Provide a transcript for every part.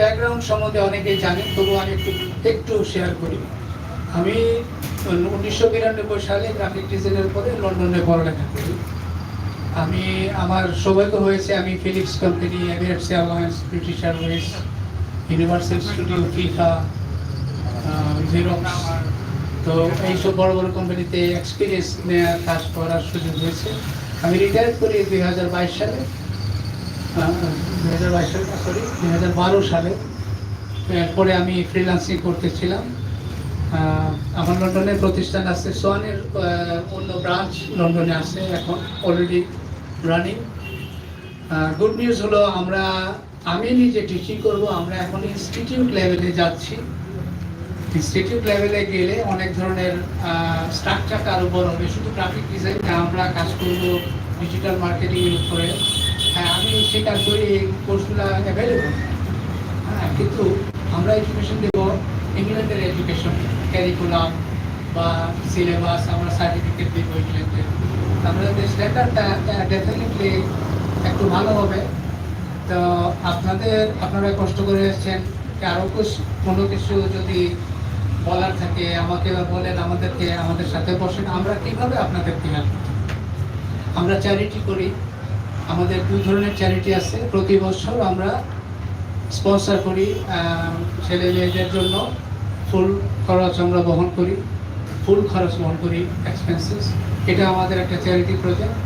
Background সম্বন্ধে অনেকেই জানেন, তবুও আমি একটু শেয়ার করি। আমি 1992 সালে গ্রাফিক ডিজাইনের পরে লন্ডনে পড়ালেখা করি। আমার সৌভাগ্য হয়েছে আমি Philips company, Emirates Airlines, British Airways, Universal Studio, FIFA, Xerox, তো এইসব বড় বড় কোম্পানিতে এক্সপিরিয়েন্স নেওয়ার কাজ করার সুযোগ হয়েছে। আমি রিটায়ার করি 2022 সালে, 2012 সালে। এরপরে আমি ফ্রিল্যান্সিং করতেছিলাম। আমার লন্ডনে প্রতিষ্ঠান আছে, সোয়ানের অন্য ব্রাঞ্চ লন্ডনে আছে, এখন অলরেডি রানিং। গুড নিউজ হলো আমি নিজে টিচিং করব। আমরা এখন ইনস্টিটিউট লেভেলে যাচ্ছি। ইনস্টিটিউট লেভেলে গেলে অনেক ধরনের স্ট্রাকচারটা আরও বড় হবে। শুধু গ্রাফিক ডিজাইন না, আমরা কাজ করব ডিজিটাল মার্কেটিংয়ের উপরে। আমি স্বীকার করি এই কোর্সগুলো অ্যাভেলেবল, কিন্তু আমরা এডুকেশন দেব ইংল্যান্ডের এডুকেশন, ক্যারিকুলাম বা সিলেবাস, আমরা সার্টিফিকেট দেবো ইংল্যান্ডের। আমাদের স্ট্যান্ডার্ডটা ডেফিনেটলি একটু ভালো হবে। তো আপনারা কষ্ট করে এসেছেন, আরও কোনো কিছু যদি বলার থাকে আমাকে বলেন, আমাদের সাথে বসেন, আমরা কীভাবে আপনাদেরকে হেল্প করতে। আমরা চ্যারিটি করি, আমাদের 2 ধরনের চ্যারিটি আছে। প্রতি বছর আমরা স্পন্সর করি ছেলে মেয়েদের জন্য, ফুল খরচ আমরা বহন করি, এক্সপেন্সেস। এটা আমাদের একটা চ্যারিটি প্রজেক্ট।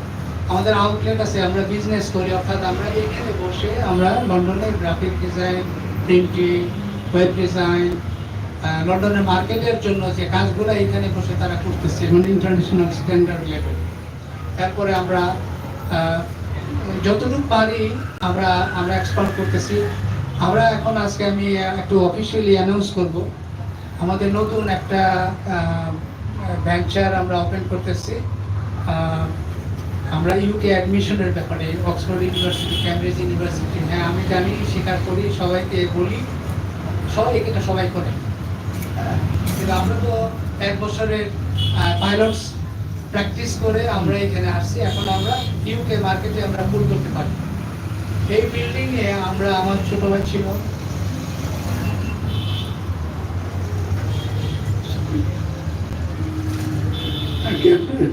আমাদের আউটলেট আছে, আমরা বিজনেস করি, অর্থাৎ আমরা এখানে বসে আমরা লন্ডনের graphic design, printing, web design, লন্ডনের মার্কেটের জন্য যে কাজগুলো এখানে বসে তারা করতেছে, মানে ইন্টারন্যাশনাল স্ট্যান্ডার্ড লেভেল। তারপরে আমরা যতটুকু পারি আমরা এক্সপার্ট করতেছি। আজকে আমি একটু অফিসিয়ালি অ্যানাউন্স করব, আমাদের নতুন একটা ভেঞ্চার আমরা ওপেন করতেছি। আমরা ইউকে অ্যাডমিশনের ব্যাপারে, অক্সফোর্ড ইউনিভার্সিটি, ক্যামব্রিজ ইউনিভার্সিটি, হ্যাঁ আমি জানি, স্বীকার করি, সবাইকে বলি, এটা সবাই করে। কিন্তু আমরা তো 1 বছরের পাইলটস প্র্যাকটিস করে আমরা এখানে আসছি। এখন আমরা ইউকে মার্কেটে আমরা পুল করতে পারি। এই বিল্ডিংয়ে আমার ছোট ভাই ছিল,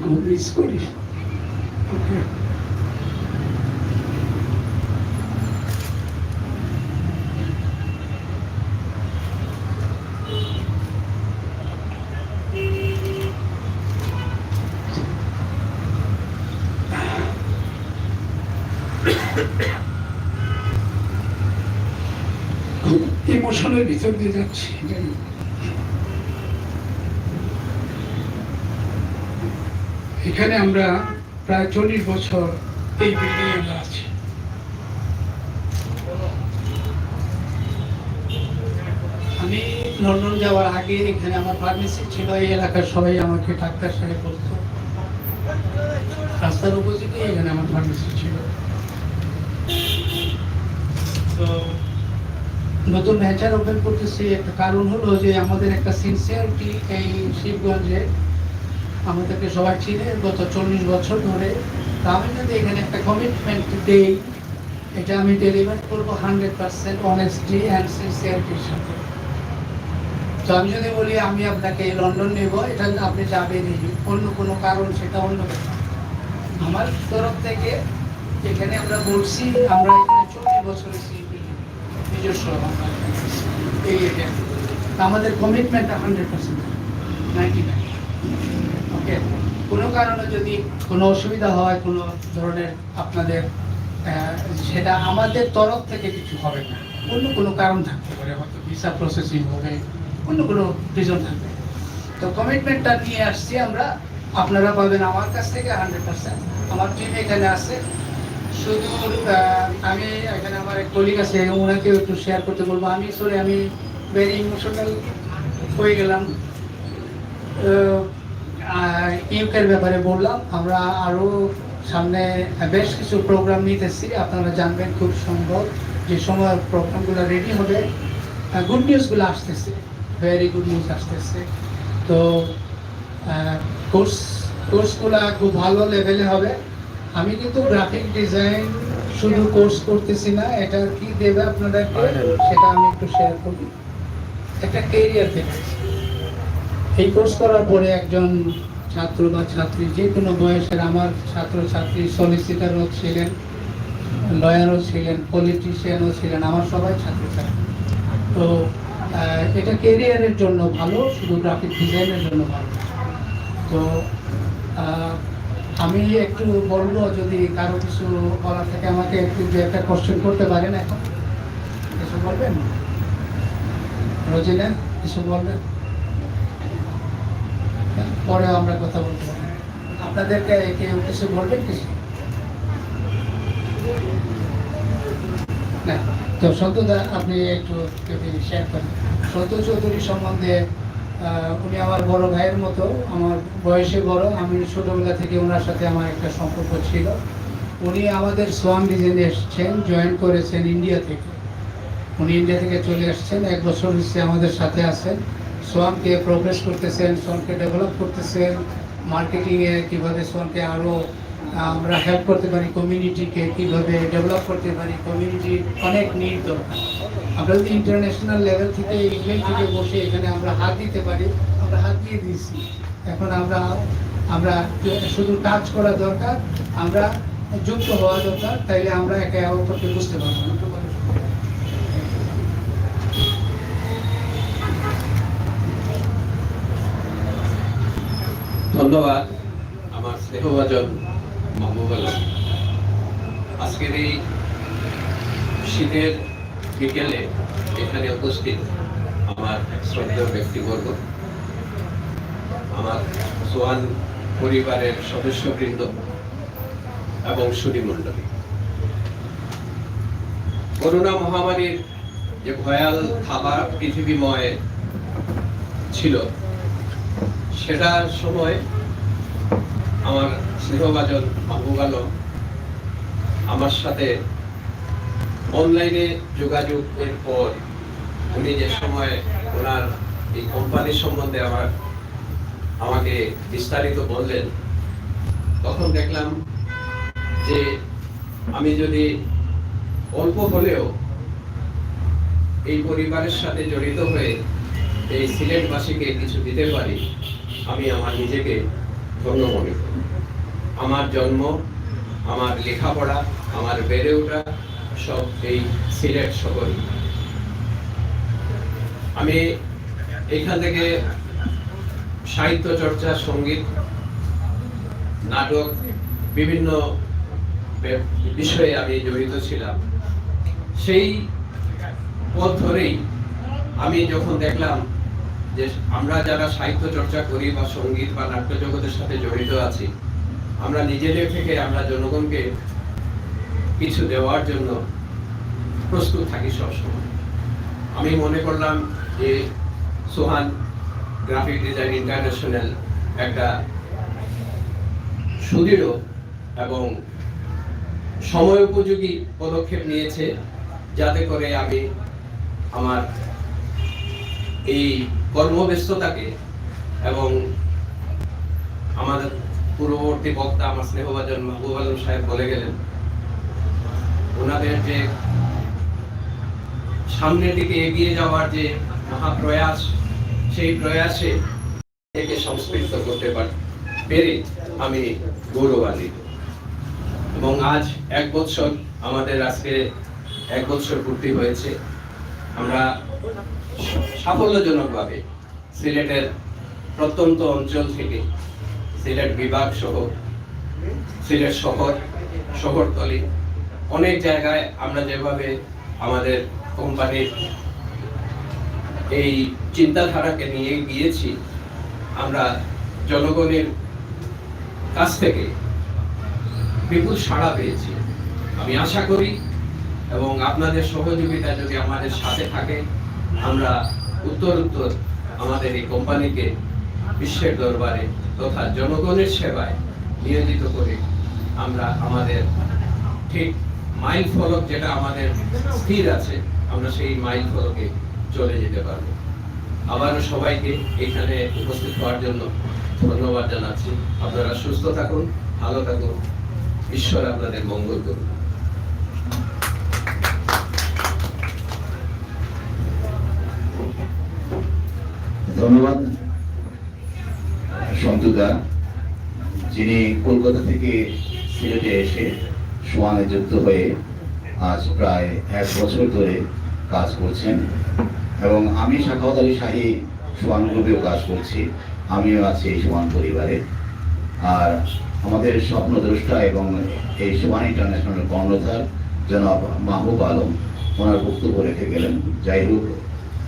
খুব মিস করি। ইমোশনের ভিতর দিয়ে যাচ্ছি। এখানে আমরা প্রায় 40 বছর এই বিল্ডিং আমরা আছি। আমি লন্ডন যাওয়ার আগে এখানে আমার ফার্মেসি ছিল। এই এলাকার সবাই আমাকে ডাক্তার সাহেব বলতো। রাস্তার অপোজিটে এখানে আমার ফার্মেসি ছিল। তো নতুন ভেঞ্চার ওপেন করতেছি, একটা কারণ হলো যে আমাদের একটা সিনসিয়ারিটি এই শিবগঞ্জে আমাদেরকে সবাই চিনে গত 40 বছর ধরে। তো আমি যদি এখানে একটা কমিটমেন্ট দেই, এটা আমি ডেলিভার করবো 100% অনেস্টি অ্যান্ড সিনসিয়ারিটির সাথে। তো আমি যদি বলি আমি আপনাকে লন্ডন নেব, এটা আপনি যাবেনই, অন্য কোনো কারণ সেটা অন্য ব্যাপার। আমার তরফ থেকে এখানে আমরা বলছি, আমরা এখানে 40 বছর নিজস্ব এই এরিয়া। আমাদের কমিটমেন্ট 100%, 99। ওকে, কোনো কারণে যদি কোনো অসুবিধা হয়, কোনো ধরনের আপনাদের, সেটা আমাদের তরফ থেকে কিছু হবে না, অন্য কোনো কারণ থাকতে পারে, হয়তো ভিসা প্রসেসিং হবে, অন্য কোনো রিজন থাকবে। তো কমিটমেন্টটা নিয়ে আসছি আমরা, আপনারা পাবেন আমার কাছ থেকে 100%। আমার টিম এখানে আছে। শুধু আমি এখানে আমার এক কলিগ আছে, ওনাকেও একটু শেয়ার করতে বলবো। আমি ভেরি ইমোশনাল হয়ে গেলাম। ইউকের ব্যাপারে বললাম, আমরা আরও সামনে বেশ কিছু প্রোগ্রাম নিতেছি, আপনারা জানবেন খুব সম্ভব। যে সময় প্রোগ্রামগুলো রেডি হবে, গুড নিউজগুলো আসতেছে, ভেরি গুড নিউজ আসতেছে। তো কোর্সগুলো খুব ভালো লেভেলে হবে। আমি কিন্তু গ্রাফিক ডিজাইন শুধু কোর্স করতেছি না, এটা কি দেবে আপনাদেরকে সেটা আমি একটু শেয়ার করি। একটা কেরিয়ার দেখতেছি। এই কোর্স করার পরে একজন ছাত্র বা ছাত্রী, যে কোনো বয়সের, আমার ছাত্র ছাত্রী সলিসিটারও ছিলেন, লয়ারও ছিলেন, পলিটিশিয়ানও ছিলেন, আমার সবাই ছাত্র ছাত্রী। তো এটা কেরিয়ারের জন্য ভালো, শুধু গ্রাফিক ডিজাইনের জন্য ভালো। তো আমি একটু বলবো, যদি কারো কিছু বলার থাকে আমাকে একটু যে একটা কোশ্চেন করতে পারেন। এখন কিছু বলবেন? রোজিনা কিছু বলবেন? পরে আমরা কথা বলতে পারি। আপনাদেরকে কেউ কিছু বলবেন? কিছু না? তো সন্তদা, আপনি একটু যদি শেয়ার করেন। সন্ত চৌধুরী সম্বন্ধে, উনি আমার বড় ভাইয়ের মতো, আমার বয়সে বড়। আমি ছোটবেলা থেকে ওনার সাথে আমার একটা সম্পর্ক ছিল। উনি আমাদের সোয়ান ডিজাইনে এসেছেন, জয়েন করেছেন ইন্ডিয়া থেকে। উনি ইন্ডিয়া থেকে চলে আসছেন, 1 বছর হচ্ছে আমাদের সাথে আছেন। সোয়ানকে প্রোগ্রেস করতেছেন, সোয়ানকে ডেভেলপ করতেছেন, মার্কেটিংয়ে কীভাবে সোয়ানকে আরও আমরা হেল্প করতে পারি, কমিউনিটিকে কীভাবে ডেভেলপ করতে পারি। কমিউনিটির অনেক নিড দরকার। আমরা যদি ইন্টারন্যাশনাল লেভেল থেকে, ইংল্যান্ড থেকে বসে এখানে আমরা হাত দিতে পারি, আমরা হাত দিয়ে দিয়েছি। এখন আমরা শুধু টাচ করা দরকার, আমরা যুক্ত হওয়া দরকার, তাইলে আমরা একে অপরকে বুঝতে পারবো। ধন্যবাদ আমার স্নেহভাজন মাহবুব আলম। আজকের এই শীতের বিকেলে এখানে উপস্থিত আমার শ্রদ্ধেয় ব্যক্তিবর্গ, আমার সোয়ান পরিবারের সদস্যবৃন্দ এবং সুধীমণ্ডলী, করোনা মহামারীর যে ভয়াল থাবা পৃথিবীময় ছিল, সেটার সময় আমার স্নেহভাজন মাহবুব আলম আমার সাথে অনলাইনে যোগাযোগের পর উনি যে সময় ওনার এই কোম্পানির সম্বন্ধে আমাকে বিস্তারিত বললেন, তখন দেখলাম যে আমি যদি অল্প হলেও এই পরিবারের সাথে জড়িত হয়ে এই সিলেটবাসীকে কিছু দিতে পারি, আমি আমার নিজেকে ধন্য মনে করি। আমার জন্ম, আমার লেখাপড়া, আমার বেড়ে ওঠা সব এই সিলেট শহরে। আমি এখান থেকে সাহিত্য চর্চা, সঙ্গীত, নাটক, বিভিন্ন বিষয়ে আমি জড়িত ছিলাম। সেই পথ ধরেই আমি যখন দেখলাম যে আমরা যারা সাহিত্য চর্চা করি বা সঙ্গীত বা নাট্য জগতের সাথে জড়িত আছি, আমরা নিজেদের থেকে আমরা জনগণকে কিছু দেওয়ার জন্য প্রস্তুত থাকি সবসময়। আমি মনে করলাম যে সোহান গ্রাফিক ডিজাইন ইন্টারন্যাশনাল একটা সুদৃঢ় এবং সময় উপযোগী পদক্ষেপ নিয়েছে, যাতে করে আমি আমার এই কর্মব্যস্ততাকে এবং আমাদের পূর্ববর্তী বক্তা আমার স্নেহভাজন মাহবুব আলম সাহেব বলে গেলেন, ওনাদের যে সামনের দিকে এগিয়ে যাওয়ার যে মহাপ্রয়াস, সেই প্রয়াসে থেকে সংস্কৃত করতে পেরে আমি গৌরবান্বিত। এবং আজ 1 বছর, আমাদের আজকে 1 বছর পূর্তি হয়েছে। আমরা সাফল্যজনকভাবে সিলেটের প্রত্যন্ত অঞ্চল থেকে সিলেট বিভাগ সহ সিলেট শহর, শহরতলি, অনেক জায়গায় আমরা যেভাবে আমাদের কোম্পানির এই চিন্তাধারাকে নিয়ে গিয়েছি, আমরা জনগণের কাছ থেকে বিপুল সাড়া পেয়েছি। আমি আশা করি এবং আপনাদের সহযোগিতা যদি আমাদের সাথে থাকে, আমরা উত্তরোত্তর আমাদের এই কোম্পানিকে বিশ্বের দরবারে তথা জনগণের সেবায় নিয়োজিত করে আমরা আমাদের ঠিক মাইল ফলক যেটা আমাদের স্থির আছে, আমরা সেই মাইল ফলকে চলে যেতে পারবো। আবারও সবাইকে এখানে উপস্থিত হওয়ার জন্য ধন্যবাদ জানাচ্ছি। আপনারা সুস্থ থাকুন, ভালো থাকুন, ঈশ্বর আপনাদের মঙ্গল করুন। ধন্যবাদ সন্তুদা, যিনি কলকাতা থেকে সিলেটে এসে সোয়ানে যুক্ত হয়ে আজ প্রায় 1 বছর ধরে কাজ করছেন। এবং আমি সাখাওয়াত আলী শাহী সোয়ান গ্রুপেও কাজ করছি, আমিও আছি এই সোয়ান পরিবারে। আর আমাদের স্বপ্নদ্রষ্টা এবং এই সোয়ান ইন্টারন্যাশনাল কর্ণধার জনাব মাহবুব আলম ওনার বক্তব্য রেখে গেলেন। যাই হোক,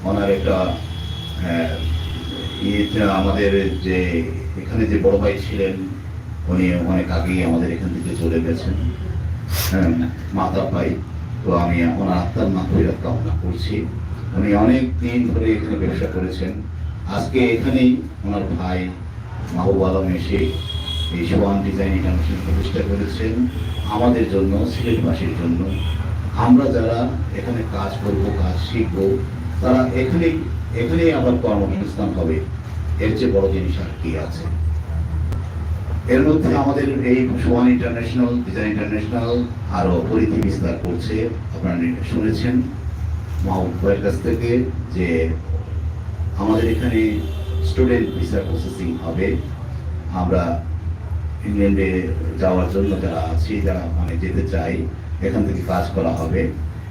ওনার একটা আমাদের যে এখানে যে বড় ভাই ছিলেন, উনি অনেক আগেই আমাদের এখান থেকে চলে গেছেন, মাতা ভাই। তো আমি ওনার আত্মার মাগফিরাত কামনা করছি। উনি অনেক দিন ধরে এখানে ব্যবসা করেছেন। আজকে এখানেই ওনার ভাই মাহবুব আলম এসে এই সোয়ান ডিজাইন ইন্টারন্যাশনাল প্রতিষ্ঠা করেছেন আমাদের জন্য, সিলেটবাসীর জন্য। আমরা যারা এখানে কাজ করব, কাজ শিখবো, তারা এখানেই আবার কর্মসংস্থান হবে। এর চেয়ে বড় জিনিস আর কি আছে? এর মধ্যে আমাদের এই সোয়ান ইন্টারন্যাশনাল, ডিজাইন ইন্টারন্যাশনাল আরো পরিধি বিস্তার করছে। আপনারা শুনেছেন মাহবুব ভাইয়ের কাছ থেকে যে আমাদের এখানে স্টুডেন্ট ভিসা প্রসেসিং হবে। আমরা ইংল্যান্ডে যাওয়ার জন্য যারা আছি, যারা যেতে চাই, এখান থেকে কাজ করা হবে।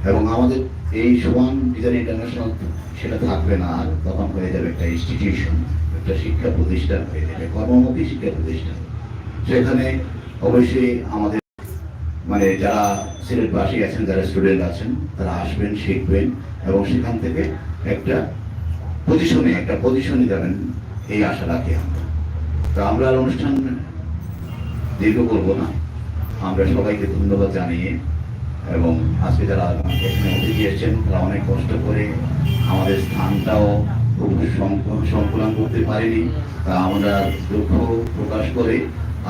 এবং আমাদের এই সোয়ান ডিজাইন ইন্টারন্যাশনাল সেটা থাকবে না, আর তখন হয়ে যাবে একটা ইনস্টিটিউশন, একটা শিক্ষা প্রতিষ্ঠান হয়ে যাবে, কর্মমুখী শিক্ষা প্রতিষ্ঠান। সেখানে অবশ্যই আমাদের যারা সিলেটবাসী আছেন, যারা স্টুডেন্ট আছেন, তারা আসবেন, শিখবেন এবং সেখান থেকে একটা পজিশনে যাবেন, এই আশা রাখি আমরা। তো আমরা অনুষ্ঠান দীর্ঘ করবো না, আমরা সবাইকে ধন্যবাদ জানিয়ে, এবং আজকে যারা এখানে অতিথি এসেছেন তারা অনেক কষ্ট করে আমাদের স্থানটাও খুব সংকুলন করতে পারেনি, তা আমরা দুঃখ প্রকাশ করে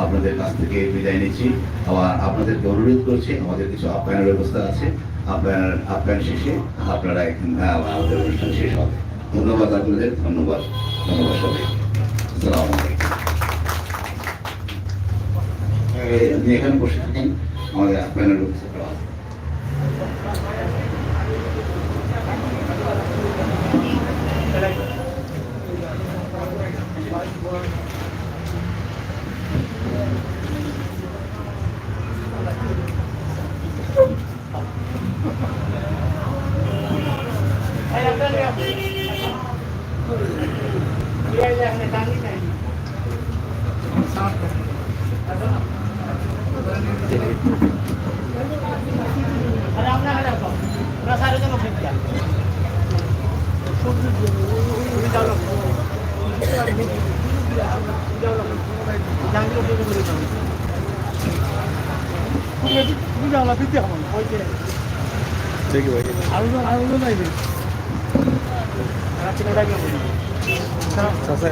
আপনাদের কাছ থেকে বিদায় নিচ্ছি। আবার আপনাদেরকে অনুরোধ করছি, আমাদের কিছু আপ্যায়নের ব্যবস্থা আছে, আপ্যায়ন শেষে আপনারা আমাদের অনুষ্ঠান শেষ হবে। ধন্যবাদ আপনাদের, ধন্যবাদ সবাই। আসসালামু আলাইকুম। আপনি এখানে বসে থাকেন, আমাদের আপ্যায়নের ব্যবস্থা করা হবে।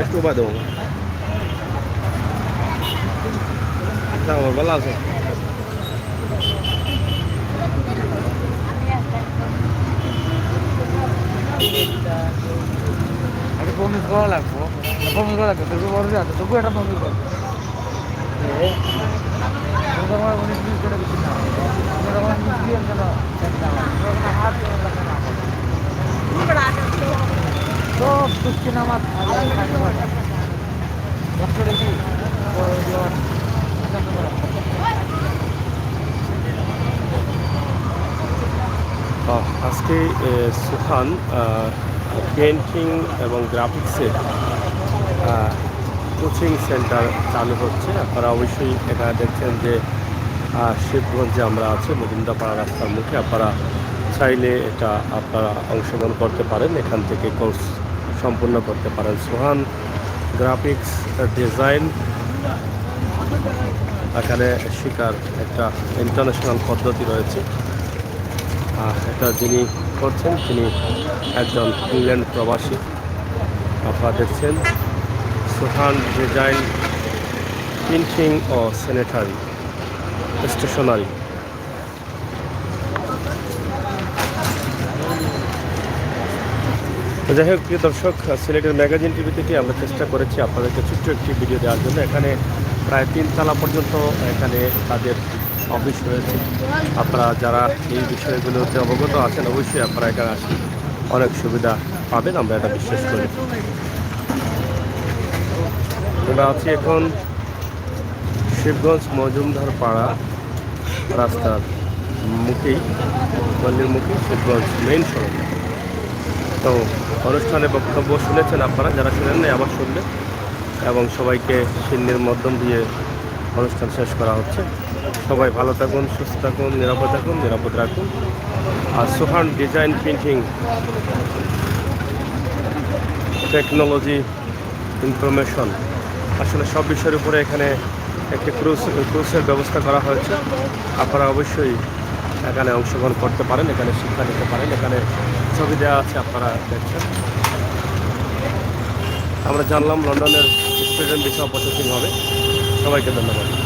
একটু বাদ আমার ভালো আছে। বমি করা লাগবো, তবু বড় যাচ্ছে, তবু একটা বমি করবো। সব সুস্থ নামাজ আজকে সুহান পেন্টিং এবং গ্রাফিক্সের কোচিং সেন্টার চালু হচ্ছে। আপনারা অবশ্যই এখানে দেখছেন যে শিবগঞ্জে আমরা আছি, মজুমদাপাড়া রাস্তার মুখে। আপনারা চাইলে এটা আপনারা অংশগ্রহণ করতে পারেন, এখান থেকে কোর্স সম্পূর্ণ করতে পারেন। সোহান গ্রাফিক্স ডিজাইন এখানে শেখার একটা ইন্টারন্যাশনাল পদ্ধতি রয়েছে। এটা যিনি করছেন তিনি একজন ইংল্যান্ড প্রবাসী। আপনারা দেখছেন সোহান ডিজাইন প্রিন্টিং ও স্যানিটারি স্টেশনারি। যাই হোক, প্রিয় দর্শক, সিলেটের ম্যাগাজিন টিভি থেকে আমরা চেষ্টা করেছি আপনাদেরকে ছোট্ট একটি ভিডিও দেওয়ার জন্য। এখানে প্রায় 3 তলা পর্যন্ত এখানে তাদের অফিস রয়েছে। আপনারা যারা এই বিষয়গুলোতে অবগত আছেন অবশ্যই আপনারা এখানে আসলে অনেক সুবিধা পাবেন, আমরা এটা বিশ্বাস করি। আমরা আছি এখন শিবগঞ্জ মজুমদার পাড়া রাস্তার মুখেই, গল্লির মুখে শিবগঞ্জ মেইন সড়ক। তো অনুষ্ঠানে বক্তব্য শুনেছেন আপনারা, যারা শুনেন নাই আবার শুনলেন, এবং সবাইকে সিন্নির মাধ্যম দিয়ে অনুষ্ঠান শেষ করা হচ্ছে। সবাই ভালো থাকুন, সুস্থ থাকুন, নিরাপদ রাখুন। আর সোহান ডিজাইন প্রিন্টিং টেকনোলজি ইনফরমেশন, আসলে সব বিষয়ের উপরে এখানে একটি ক্রুজের ব্যবস্থা করা হয়েছে। আপনারা অবশ্যই এখানে অংশগ্রহণ করতে পারেন, এখানে শিক্ষা নিতে পারেন। এখানে ছবি দেওয়া আছে, আপনারা দেখছেন। আমরা জানলাম লন্ডনের স্টুডেন্ট ভিসা প্রসেসিং হবে। সবাইকে ধন্যবাদ।